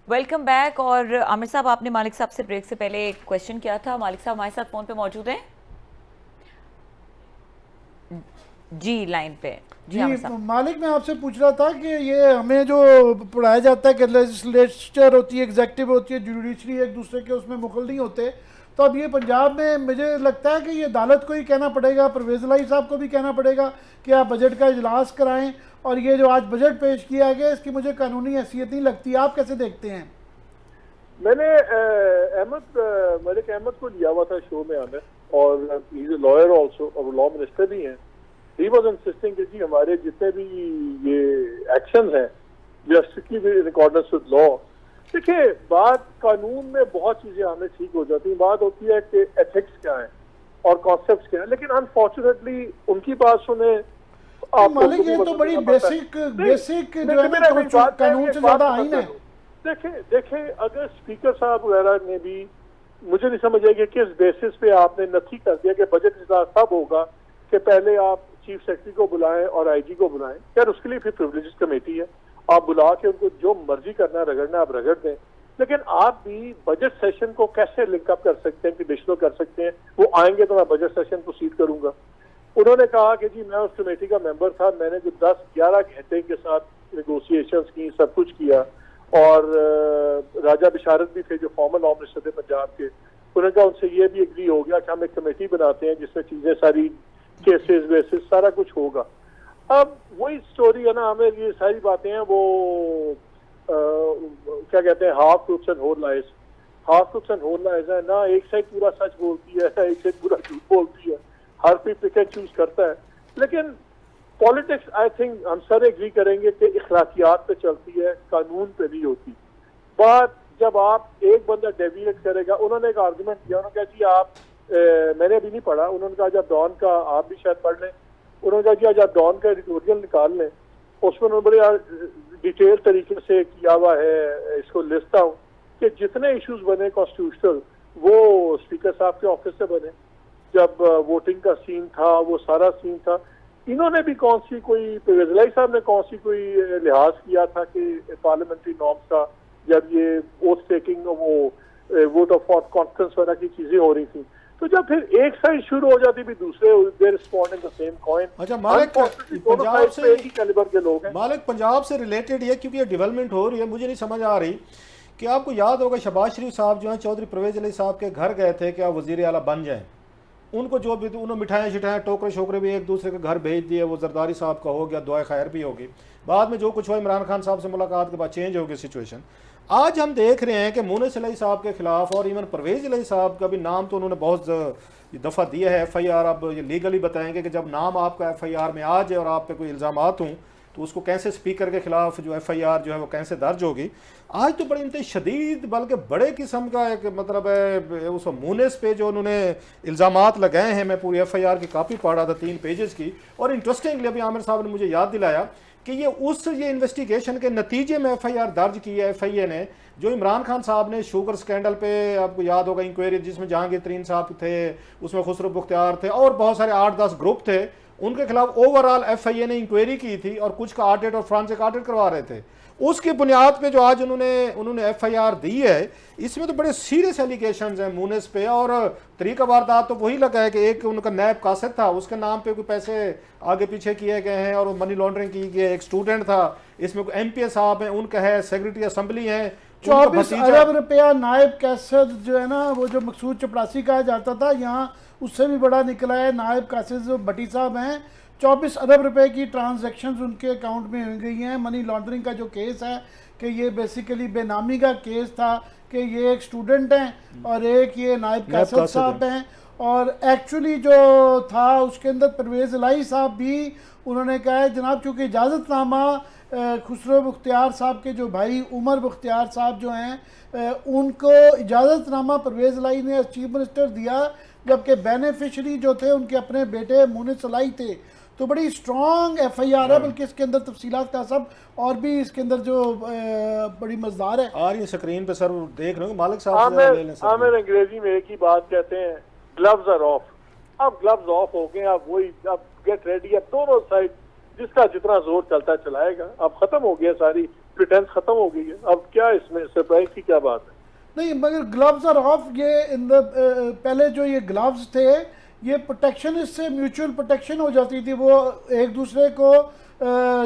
Welcome back. और आमिर साहब, आपने मालिक साहब से ब्रेक से पहले एक क्वेश्चन किया था, मालिक साहब हमारे साथ फोन पे मौजूद हैं? जी लाइन पे। जी मालिक, मैं आपसे पूछ रहा था कि ये हमें जो पढ़ाया जाता है कि लेजिस्लेचर होती है, एग्जेक्टिव होती है, जुडिशरी एक दूसरे के उसमें मुखल नहीं होते, तो अब ये पंजाब में मुझे लगता है कि ये अदालत को ही कहना पड़ेगा, परवेज़ इलाही साहब को भी कहना पड़ेगा कि आप बजट का इजलास कराएं, और ये जो आज बजट पेश किया गया इसकी मुझे कानूनी हैसियत नहीं लगती। आप कैसे देखते हैं? मैंने मलिक अहमद को लिया हुआ था शो में आने, और he is a lawyer also और लॉ मिनिस्टर भी हैं। ही वाज इंसिस्टिंग कि जी हमारे जितने भी ये एक्शन हैं strictly in accordance with law. देखिए, बात कानून में बहुत चीजें हमें ठीक हो जाती हैं, बात होती है कि एथिक्स क्या है और कॉन्सेप्ट्स क्या है, लेकिन अनफॉर्चुनेटली उनकी बात सुने मालिक, ये तो बड़ी बेसिक जो है कानून से ज्यादा आईन है। देखें अगर स्पीकर साहब वगैरह ने भी, मुझे नहीं समझ आएगी किस बेसिस पे आपने नथी कर दिया कि बजट इजलास तब होगा कि पहले आप चीफ सेक्रेटरी को बुलाएं और आईजी को बुलाएं। यार उसके लिए फिर प्रिविलेज कमेटी है, आप बुला के उनको जो मर्जी करना रगड़ना आप रगड़ दें, लेकिन आप भी बजट सेशन को कैसे लिंकअप कर सकते हैं, कंडीशनल कर सकते हैं? वो आएंगे तो मैं बजट सेशन प्रोसीड करूंगा। उन्होंने कहा कि जी मैं उस कमेटी का मेंबर था, मैंने जो 10-11 घंटे के साथ नेगोशिएशंस की, सब कुछ किया, और राजा बिशारत भी थे जो फॉर्मर लॉ मिनिस्टर थे पंजाब के, उन्होंने कहा उनसे ये भी एग्री हो गया कि हम एक कमेटी बनाते हैं जिसमें चीजें सारी केसेस वेसेस सारा कुछ होगा। अब वही स्टोरी है ना, हमें ये सारी बातें हैं वो क्या कहते हैं, half truths and whole lies. Half truths and whole lies है ना, एक साइड पूरा सच बोलती है, एक साइड पूरा झूठ बोलती है, हर कोई पिक एंड चूज करता है। लेकिन पॉलिटिक्स आई थिंक हम सारे एग्री करेंगे कि इखलाकियात पे चलती है, कानून पे नहीं होती बात। जब आप एक बंदा डेविएट करेगा, उन्होंने एक आर्गुमेंट किया, उन्होंने कहा जी आप मैंने अभी नहीं पढ़ा, उन्होंने कहा जब डॉन का आप भी शायद पढ़ लें, उन्होंने कहा कि जब डॉन का एडिटोरियल निकाल लें, उसमें उन्होंने बड़े डिटेल तरीके से किया हुआ है, इसको लिस्टा हूँ कि जितने इश्यूज बने कॉन्स्टिट्यूशनल वो स्पीकर साहब के ऑफिस से बने। जब वोटिंग का सीन था, वो सारा सीन था, इन्होंने भी कौन सी कोई, परवेज़ इलाही साहब ने कौन सी कोई लिहाज किया था कि पार्लियामेंट्री नॉर्म्स का, जब ये ओथ टेकिंग वो वोट ऑफ कॉन्फ्रेंस वगैरह की चीजें हो रही थी, तो जब फिर एक साइड शुरू हो जाती भी दूसरे they respond in the same coin. अच्छा मालिक, पंजाब से एक ही कैलिबर के लोग हैं। मालिक पंजाब से रिलेटेड है क्योंकि ये डेवलपमेंट हो रही है, मुझे नहीं समझ आ रही कि आपको याद होगा शहबाज शरीफ साहब जो हैं चौधरी परवेज अली साहब के घर गए थे कि आप वज़ीर आला बन जाएं। उनको जो भी उन्होंने मिठाइयाँ शिठाएँ टोकरे शोकरे भी एक दूसरे के घर भेज दिए, वो जरदारी साहब का हो गया, दुआ खैर भी होगी। बाद में जो कुछ हुआ इमरान खान साहब से मुलाकात के बाद चेंज हो गई सिचुएशन। आज हम देख रहे हैं कि मुनिस अलई साहब के खिलाफ और इवन परवेज अलई साहब का भी नाम तो उन्होंने बहुत दफ़ा दिया है। FIR अब ये लीगली बताएंगे कि जब नाम आपका FIR में आ जाए और आप पे कोई इल्ज़ामात हों तो उसको कैसे स्पीकर के खिलाफ जो FIR जो है वो कैसे दर्ज होगी। आज तो बड़े इंतहाई शदीद बल्कि बड़े किस्म का एक मतलब है उस मुनिस पे जो उन्होंने इल्ज़ामात लगाए हैं। मैं पूरी FIR की कापी पढ़ रहा था 3 पेजेस की, और इंटरेस्टिंगली अभी आमिर साहब ने मुझे याद दिलाया कि ये इन्वेस्टिगेशन के नतीजे में FIR दर्ज की है FIA ने, जो इमरान खान साहब ने शुगर स्कैंडल पे, आपको याद होगा इंक्वायरी जिसमें जहांगीर तरीन साहब थे, उसमें खुसरो बुख्तियार थे और बहुत सारे 8-10 ग्रुप थे, उनके खिलाफ ओवरऑल FIA ने इंक्वायरी की थी और कुछ का ऑडिट और फ्रांसिक ऑडिट करवा रहे थे। उसकी बुनियाद पे जो आज उन्होंने FIR दी है, इसमें तो बड़े सीरियस एलिगेशंस हैं मुनिस पे। और तरीका वारदात तो वही लगा है कि एक उनका नैब कासिद था, उसके नाम पे कोई पैसे आगे पीछे किए गए हैं और मनी लॉन्ड्रिंग की गई। एक स्टूडेंट था, इसमें कोई MPA साहब हैं, उनका है सेक्रेटरी असेंबली है, 24 अरब रुपया नायब कासिद जो है ना, वो जो मकसूद चपरासी कहा जाता था, यहाँ उससे भी बड़ा निकला है। नायब कासिद जो भट्टी साहब हैं, 24 अरब रुपए की ट्रांजैक्शंस उनके अकाउंट में हो गई हैं। मनी लॉन्ड्रिंग का जो केस है कि ये बेसिकली बेनामी का केस था कि ये एक स्टूडेंट हैं और एक ये नायब कासिद साहब हैं। और एक्चुअली जो था उसके अंदर परवेज़ इलाही साहब भी उन्होंने कहा है जनाब, चूँकि इजाज़तनामा खुसरो बुख्तियार साहब के जो भाई उमर बुख्तियार साहब जो हैं उनको इजाज़तनामा परवेज़ इलाही ने चीफ मिनिस्टर दिया, जबकि बेनिफिशरी जो थे उनके अपने बेटे मुनिस इलाही थे। तो बड़ी स्ट्रॉन्ग FIR है, बल्कि इसके अंदर तफसीलात का सब और भी इसके अंदर जो बड़ी मजेदार है। आ रही है स्क्रीन पे सर, देख रहे हो मालिक साहब से ले लें सर। आमिर अंग्रेजी में एक ही बात कहते हैं, ग्लव्स आर ऑफ। अब ग्लव्स ऑफ हो गए, अब वही अब गेट रेडी। अब दोनों साइड जिसका जितना जोर चलता चलाएगा। अब खत्म हो गया, सारी प्रिटेंस खत्म हो गई है। अब क्या इसमें सरप्राइज की क्या बात है? नहीं, मगर ग्लव्स आर ऑफ ये पहले जो ये ग्लव्स थे ये प्रोटेक्शन, इससे म्यूचुअल प्रोटेक्शन हो जाती थी। वो एक दूसरे को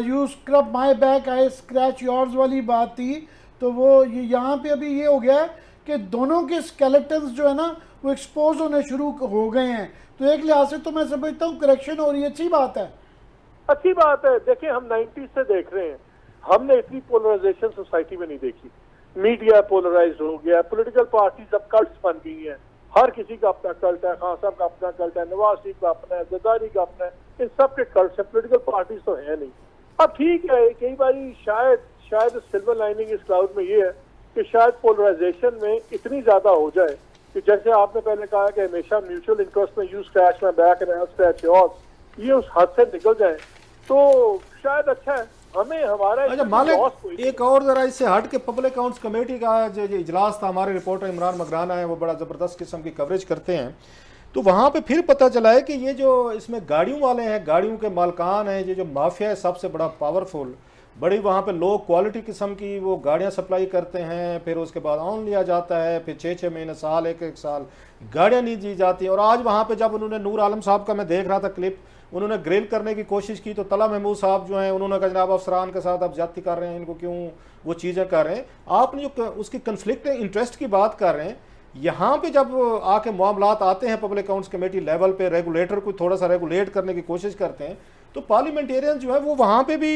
you scrub my back I scratch yours वाली बात थी। तो वो यहाँ पे अभी ये हो गया है कि दोनों के स्केलेटन्स जो है ना वो एक्सपोज होने शुरू हो गए हैं। तो एक लिहाज से तो मैं समझता हूँ करेक्शन हो रही है, अच्छी बात है। अच्छी बात है। देखिए, हम 90s से देख रहे हैं, हमने इतनी पोलराइजेशन सोसाइटी में नहीं देखी। मीडिया पोलराइज हो गया, पॉलिटिकल पार्टीज अब कल्ट्स बन गई हैं। हर किसी का अपना कल्ट है, खान साहब का अपना कल्ट है, नवाज शरीफ का अपना है, जरदारी का अपना है, इन सब के कल्ट है। पॉलिटिकल पार्टीज तो है नहीं। अब ठीक है, कई बारी शायद सिल्वर लाइनिंग इस क्लाउड में ये है कि शायद पोलराइजेशन में इतनी ज्यादा हो जाए कि जैसे आपने पहले कहा कि हमेशा म्यूचुअल इंटरेस्ट में you scratch my back and I scratch yours, ये उस हद से निकल जाए तो शायद अच्छा है। हमें हमारा अच्छा मालिक, एक और जरा इससे हट के पब्लिक अकाउंट्स कमेटी का जो इजलास था, हमारे रिपोर्टर इमरान मगराना है वो बड़ा ज़बरदस्त किस्म की कवरेज करते हैं, तो वहाँ पे फिर पता चला है कि ये जो इसमें गाड़ियों वाले हैं, गाड़ियों के मालकान हैं, ये जो माफिया है सबसे बड़ा पावरफुल, बड़ी वहाँ पे लो क्वालिटी किस्म की वो गाड़ियाँ सप्लाई करते हैं। फिर उसके बाद ऑन लिया जाता है, फिर 6-6 महीने, साल, एक साल गाड़ियाँ नहीं दी जाती। और आज वहाँ पे जब उन्होंने नूर आलम साहब का मैं देख रहा था क्लिप, उन्होंने ग्रिल करने की कोशिश की तो तला महमूद साहब जो हैं उन्होंने कहा जनाब अफसरान के साथ आप ज्यादती कर रहे हैं, इनको क्यों वो चीज़ें कर रहे हैं। आपने जो उसकी कन्फ्लिक्ट इंटरेस्ट की बात कर रहे हैं, यहाँ पे जब आके मामलात आते हैं पब्लिक अकाउंट्स कमेटी लेवल पे, रेगुलेटर को थोड़ा सा रेगुलेट करने की कोशिश करते हैं, तो पार्लियामेंटेरियन जो है वो वहाँ पे भी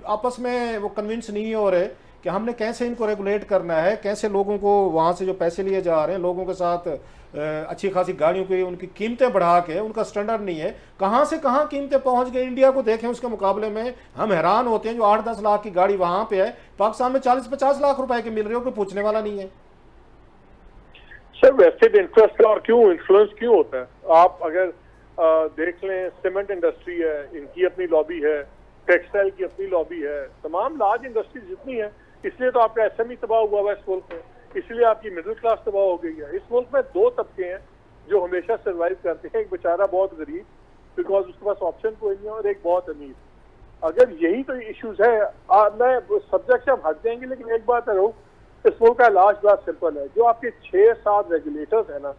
आपस में वो कन्विंस नहीं हो रहे कि हमने कैसे इनको रेगुलेट करना है, कैसे लोगों को वहाँ से जो पैसे लिए जा रहे हैं, लोगों के साथ अच्छी खासी गाड़ियों की उनकी कीमतें बढ़ा के, उनका स्टैंडर्ड नहीं है, कहाँ से कहाँ कीमतें पहुँच गई। इंडिया को देखें, उसके मुकाबले में हम हैरान होते हैं, जो 8-10 लाख की गाड़ी वहाँ पे है, पाकिस्तान में 40-50 लाख रुपए की मिल रही हो, कोई पूछने वाला नहीं है। सर वेस्टेड इंटरेस्ट और क्यों इन्फ्लुएंस क्यों होता है? आप अगर देख लें, सीमेंट इंडस्ट्री है, इनकी अपनी लॉबी है, टेक्सटाइल की अपनी लॉबी है, तमाम लार्ज इंडस्ट्रीज जितनी है, इसलिए तो आपका SME तबाह हुआ हुआ है इस मुल्क में, इसलिए आपकी मिडिल क्लास तबाह हो गई है। इस मुल्क में 2 तबके हैं जो हमेशा सर्वाइव करते हैं, एक बेचारा बहुत गरीब बिकॉज उसके पास ऑप्शन कोई नहीं है, और एक बहुत अमीर। अगर यही तो इश्यूज है, मैं सब्जेक्ट से हम हट जाएंगे, लेकिन एक बात है, इस मुल्क का इलाज बड़ा सिंपल है। जो आपके 6-7 रेगुलेटर्स है ना,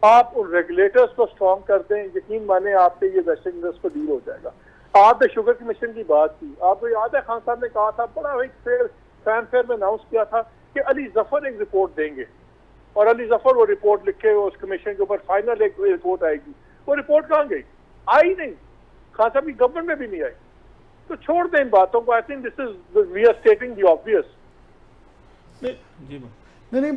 आप उन रेगुलेटर्स को स्ट्रॉन्ग कर दें, यकीन माने आपके ये वेस्टेड इंटरेस्ट को डील हो जाएगा। आपने शुगर कमीशन की बात की, आपको याद है खान साहब ने कहा था, बड़ा एक फैन फेयर में अनाउंस किया था कि अली जफर एक रिपोर्ट देंगे और अली जफर वो रिपोर्ट लिखे उस कमीशन के ऊपर फाइनल एक रिपोर्ट आएगी। वो रिपोर्ट कहाँ गई? आई नहीं, खान साहब की गवर्नमेंट में भी नहीं आई। तो छोड़ दें इन बातों को। I think this is we are stating the obvious. नहीं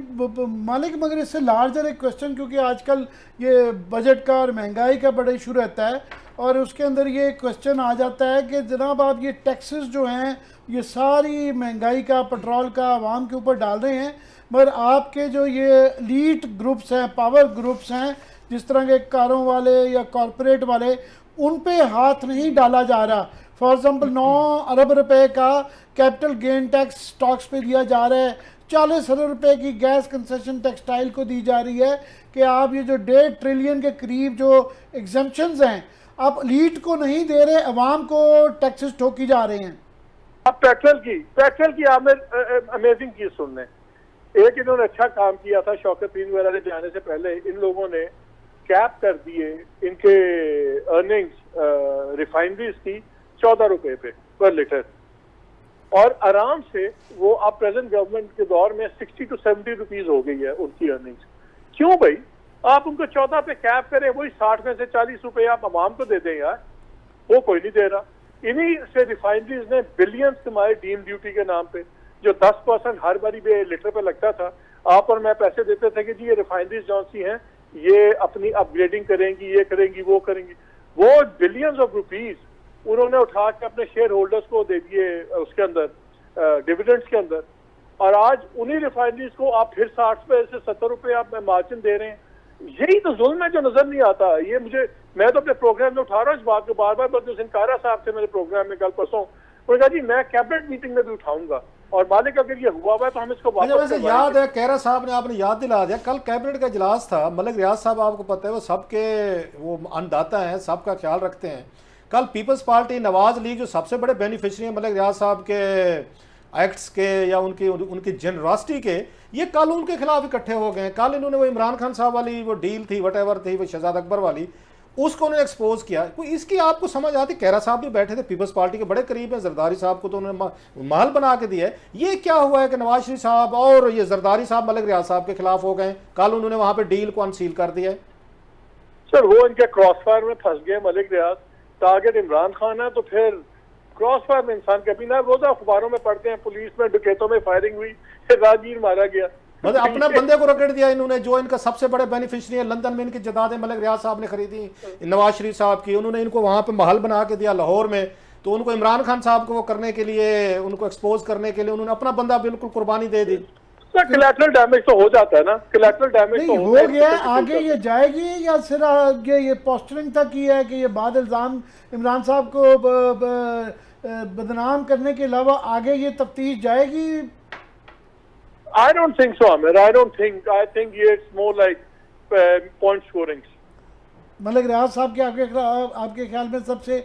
मालिक, मगर इससे लार्जर एक क्वेश्चन, क्योंकि आजकल ये बजट का और महंगाई का बड़ा इशू रहता है और उसके अंदर ये क्वेश्चन आ जाता है कि जनाब आप ये टैक्सेस जो हैं ये सारी महंगाई का, पेट्रोल का आवाम के ऊपर डाल रहे हैं, मगर आपके जो ये लीड ग्रुप्स हैं, पावर ग्रुप्स हैं, जिस तरह के कारों वाले या कॉरपोरेट वाले, उन पे हाथ नहीं डाला जा रहा। फॉर एग्जाम्पल 9 अरब रुपए का कैपिटल गेन टैक्स स्टॉक्स पे दिया जा रहा है, 40 अरब रुपए की गैस कंसेशन टेक्सटाइल को दी जा रही है कि आप ये जो 1.5 ट्रिलियन के करीब जो एग्जम्पशंस हैं आप लीड को नहीं दे रहे, अवाम को टैक्सेस ठोकी जा रहे हैं। अब पेट्रोल की आमिर अमेजिंग चीज सुनने, एक इन्होंने अच्छा काम किया था शौकत तीन वगैरह के जाने से पहले। इन लोगों ने कैप कर दिए इनके अर्निंग्स रिफाइनरीज की 14 रुपए पे पर लीटर, और आराम से वो अब प्रेजेंट गवर्नमेंट के दौर में 60 to 70 रुपीज हो गई है उनकी अर्निंग्स। क्यों भाई? आप उनको 14 पे कैप करें, वही 60 में से 40 रुपए आप आवाम को दे दें यार, वो कोई नहीं दे रहा। इन्हीं से रिफाइनरीज ने बिलियंस कमाए डीम ड्यूटी के नाम पे, जो 10% हर बारी लीटर पे लगता था। आप और मैं पैसे देते थे कि जी ये रिफाइनरीज जौन सी हैं ये अपनी अपग्रेडिंग करेंगी, ये करेंगी, वो करेंगी। वो बिलियंस ऑफ रुपीज उन्होंने उठा के अपने शेयर होल्डर्स को दे दिए उसके अंदर डिविडेंड्स के अंदर, और आज उन्हीं रिफाइनरीज को आप फिर 60 रुपए से 70 रुपए आप मार्जिन दे रहे हैं। यही तो जुल्म है जो नजर नहीं आता। ये मैं तो अपने प्रोग्राम में उठा रहा हूँ इस बात को बार बार, बल्कि सिनकारा साहब से मेरे प्रोग्राम में कल परसों उन्होंने कहा जी मैं कैबिनेट मीटिंग में भी उठाऊंगा, और मालिक अगर ये हुआ है तो हम इसको वापस याद है कैरा साहब ने, आपने याद दिला दिया, कल कैबिनेट का इजलास था। मलिक रियाज साहब आपको पता है वो सबके वो अन्नदाता हैं, सबका ख्याल रखते हैं। कल पीपल्स पार्टी नवाज लीग जो सबसे बड़े बेनिफिशरी हैं मलिक रियाज साहब के एक्ट्स के या उनकी जनरॉसिटी के, ये कल उनके खिलाफ इकट्ठे हो गए हैं। कल इन्होंने वो इमरान खान साहब वाली वो डील थी वटेवर थी वो शहजाद अकबर वाली, उसको उन्होंने एक्सपोज किया। कोई इसकी आपको समझ आती? कैरा साहब भी बैठे थे, पीपल्स पार्टी के बड़े करीब हैं, जरदारी साहब को तो उन्होंने महल बना के दिया है। ये क्या हुआ है कि नवाज शरीफ साहब और ये जरदारी साहब मलिक रियाज साहब के खिलाफ हो गए? कल उन्होंने वहां पे डील को अनसील कर दिया है। सर वो इनके क्रॉसफायर में फंस गए मलिक रियाज। टारगेट इमरान खान है तो फिर क्रॉसफायर में इंसान कभी ना, रोजा अखबारों में पढ़ते हैं पुलिस में डकैतों में फायरिंग हुई, राजगीर मारा गया, मतलब अपने बंदे को रगड़ दिया इन्होंने। जो इनका सबसे बड़े बेनिफिशरी है, लंदन में इनकी जदादें मलिक रियाज साहब ने खरीदी नवाज शरीफ साहब की, उन्होंने इनको वहां पे महल बना के दिया लाहौर में। तो उनको इमरान खान साहब को वो करने के लिए, उनको एक्सपोज करने के लिए उन्होंने अपना बंदा बिल्कुल कुर्बानी दे दी। कोलैटरल डैमेज तो हो जाता है ना, कोलैटरल डैमेज तो हो गया। आगे ये जाएगी या सिर्फ आगे ये पोस्टरिंग तक की है कि ये बाद इल्जाम इमरान साहब को बदनाम करने के अलावा आगे ये तफ्तीश जाएगी? I don't think so, Amir. I think it's more like point scoring. Malik रियाज साहब के आपके ख्याल में सबसे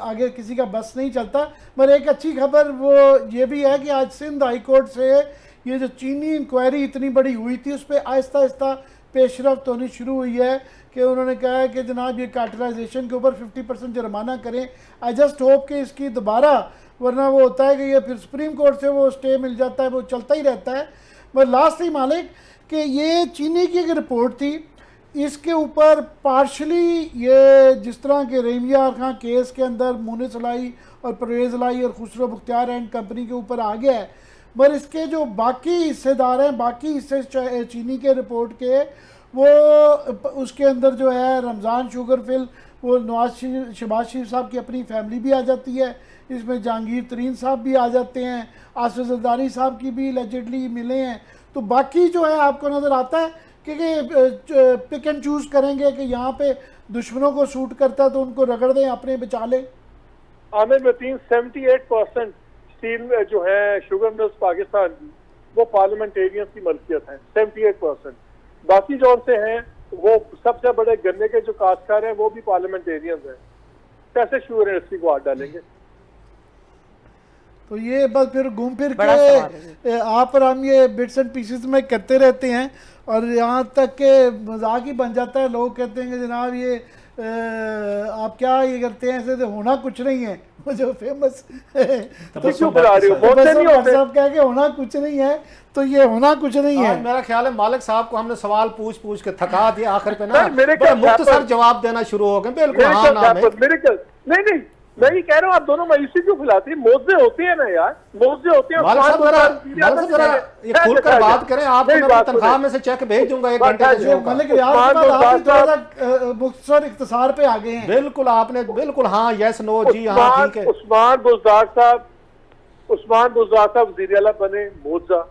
आगे किसी का बस नहीं चलता। मगर एक अच्छी खबर वो ये भी है कि आज सिंध हाई कोर्ट से ये जो चीनी इंक्वायरी इतनी बड़ी हुई थी उस पर आहिस्ता आहिस्ता पेशरफ्त होनी शुरू हुई है कि उन्होंने कहा है कि जनाब ये कार्टलाइजेशन के ऊपर 50% जुर्माना करें। आई जस्ट होप कि इसकी दोबारा, वरना वो होता है कि ये फिर सुप्रीम कोर्ट से वो स्टे मिल जाता है, वो चलता ही रहता है। मगर लास्ट थी मालिक कि ये चीनी की एक रिपोर्ट थी, इसके ऊपर पार्शली ये जिस तरह के रहीमिया खां केस के अंदर मुनिस लाई और परवेज़ लाई और खुसरो बख्तियार एंड कंपनी के ऊपर आ गया है, मगर इसके जो बाकी हिस्सेदार हैं, बाकी हिस्से चीनी के रिपोर्ट के, वो उसके अंदर जो है रमज़ान शुगर फिल, वो शहबाज शरीफ साहब की अपनी फैमिली भी आ जाती है, इसमें जहांगीर तरीन साहब भी आ जाते हैं, आसिफ जरदारी साहब की भी एलिजिडली मिले हैं। तो बाकी जो है आपको नज़र आता है कि पिक एंड चूज करेंगे कि यहाँ पे दुश्मनों को सूट करता है तो उनको रगड़ दें, अपने बचा लें। आमिर में 78% स्टील जो है शुगर मिल्स पाकिस्तान की वो पार्लियामेंटेरियंस की मलकियत है, 78%। बाकी जो से हैं वो सबसे बड़े गन्ने के जो काश्तकार हैं वो भी पार्लियामेंटेरियंस हैं। कैसे शुगर इंडस्ट्री को हाथ डालेंगे? तो ये बस फिर घूम फिर के आप और हम ये बिट्स एंड पीसेस में करते रहते हैं और यहाँ तक के मजाक ही बन जाता है। लोग कहते हैं कि जनाब ये आप क्या ये करते हैं, ऐसे तो होना कुछ नहीं है, वो जो फेमस क्यों बुला रहे हो? बोलते नहीं होते साहब कह के होना कुछ नहीं है, तो ये होना कुछ नहीं है। मेरा ख्याल है मालिक साहब को हमने सवाल पूछ पूछ के थका दिया, आखिर पे ना मेरे बड़े मुख्तसर जवाब देना शुरू हो गए। बिल्कुल हाँ ना में नहीं मैं ये कह रहा हूँ, आप दोनों मायूसी क्यों फैलाते हैं? मौजे होते हैं ना यार, मौजे होते हैं। मालिक साहब जरा ये खुलकर बात करें, आपको मैं अपनी तनख्वाह में से चेक भेज दूंगा 1 घंटे के शो का। मलिक रियाज के बाद आप थोड़ा सा मुख्तसर इख्तिसार पे आ गए हैं। बिल्कुल आपने बिल्कुल हाँ यस नो जी हाँ ठीक है। उस्मान बुज़दार साहब वज़ीर आला बने, मौजा।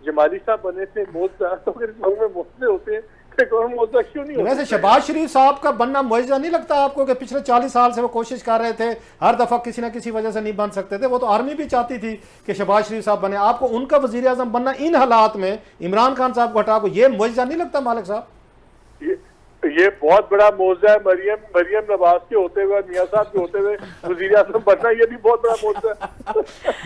जमाली साहब बने थे, मौजा। तो फिर में मौजे होते हैं, क्यों नहीं? वैसे शहबाज शरीफ साहब का बनना मुआवजा नहीं लगता आपको कि पिछले 40 साल से वो कोशिश कर रहे थे, हर दफा किसी ना किसी वजह से नहीं बन सकते थे। वो तो आर्मी भी चाहती थी कि शहबाज शरीफ साहब बने, आपको उनका वजीर आजम बनना इन हालात में इमरान खान साहब को हटा को ये मुआवजा नहीं लगता मालिक साहब? ये बहुत बड़ा मौजा है। मरियम नवाज के होते हुए, मियां साहब के होते हुए वजीर आजम बनना, ये भी बहुत बड़ा मौजा है।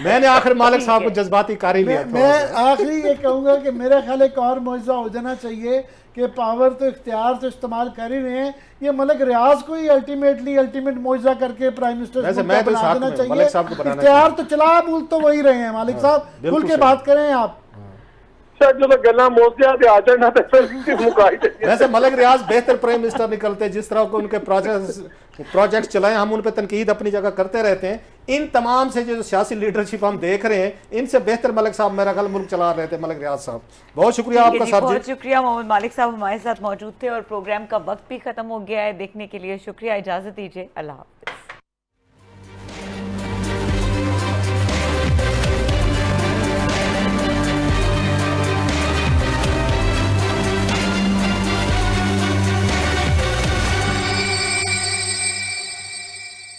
मैंने आखिर मालिक साहब को जज्बाती कारी लिया। मैं आखिरी ये कहूंगा कि मेरा ख्याल एक और मौजा हो जाना चाहिए कि पावर तो इख्तियार तो इस्तेमाल कर ही रहे हैं, ये मलिक रियाज को ही अल्टीमेट मौजा करके प्राइम मिनिस्टर बना देना चाहिए। इख्तियार तो चला भूल तो वही रहे हैं। मालिक साहब खुल के बात करें आप। जो तो गला मोज़े आ जाना वैसे मलिक रियाज बेहतर प्राइम मिनिस्टर निकलते, जिस तरह को उनके प्रोजेक्ट चलाए, हम उन पर तनकीद अपनी जगह करते रहते हैं। इन तमाम से जो सियासी लीडरशिप हम देख रहे हैं, इनसे बेहतर मलिक साहब मेरा ख्याल मुल्क चला रहे थे, मलिक रियाज साहब। बहुत शुक्रिया आपका सर जी। बहुत शुक्रिया। मोहम्मद मालिक साहब हमारे साथ मौजूद थे और प्रोग्राम का वक्त भी खत्म हो गया है। देखने के लिए शुक्रिया, इजाजत दीजिए, अल्लाह।